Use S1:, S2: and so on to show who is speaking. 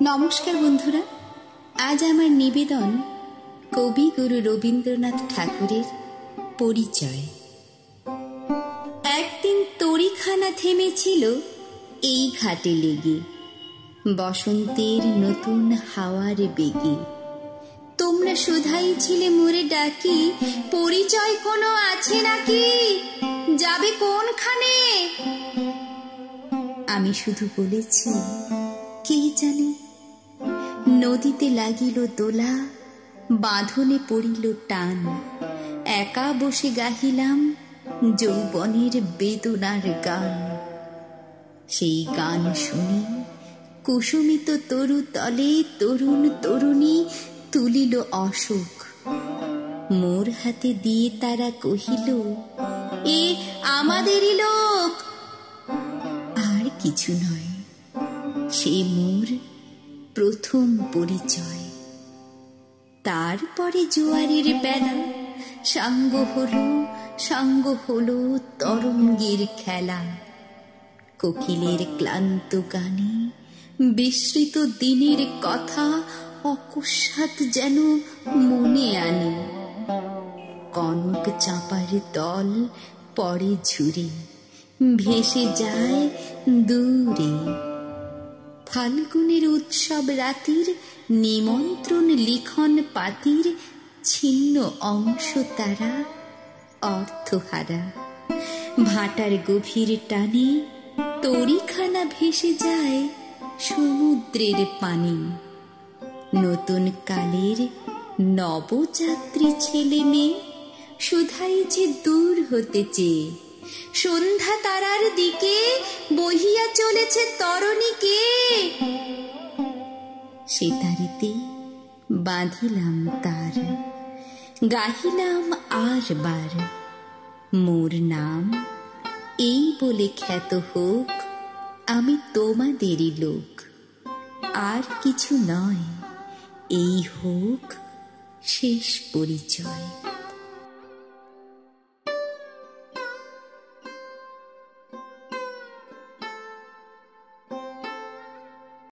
S1: নমস্কার বন্ধুরা, আজ আমার নিবেদন কবিগুরু রবীন্দ্রনাথ ঠাকুরের পরিচয়। একদিন তরিখানা থেমেছিল এই ঘাটে লেগে, বসন্তের নতুন হাওয়ার বেগে। তোমরা শুধাই ছিলে মোরে ডাকি, পরিচয় কোনো আছে নাকি, যাবে কোনখানে? আমি শুধু বলেছি, কে জানে। নদীতে লাগিল দোলা, বাঁধনে পড়িল টান, একা বসে গাহিলাম যৌবনের বেদনার গান। সেই গান শুনি কুসুমিত তরু তলে তরুণ তরুণী তুলিল অশোক। মোর হাতে দিয়ে তারা কহিল, এ আমাদেরই লোক। আর কিছু নয়, সে মোর প্রথম পরিচয়। তারপরে জোয়ারের বেলা, সাঙ্গ হলো তরঙ্গের খেলা। কোকিলের ক্লান্ত গানে বিস্মৃত দিনের কথা অকস্মাৎ যেন মনে আনে। কনক চাঁপার দল পড়ে ঝুরে, ভেসে যায় দূরে। ফাল্গুনের উৎসব রাতির নিমন্ত্রণ লিখন পাতির ছিন্ন অংশ তারা অর্থহারা। ভাটার গভীর টানে তরিখানা ভেসে যায় সমুদ্রের পানি। নতুন কালের নবযাত্রী ছেলে মেয়ে শুধাইছে দূর হতে চেয়ে। সন্ধ্যা তারার দিকে বহিয়া চলেছে তরণীকে। সে তারিতে বাঁধিলাম তার, গাহিলাম আর বার, মোর নাম এই বলে খ্যাত হোক, আমি তোমাদেরই লোক। আর কিছু নয়, এই হোক শেষ পরিচয়।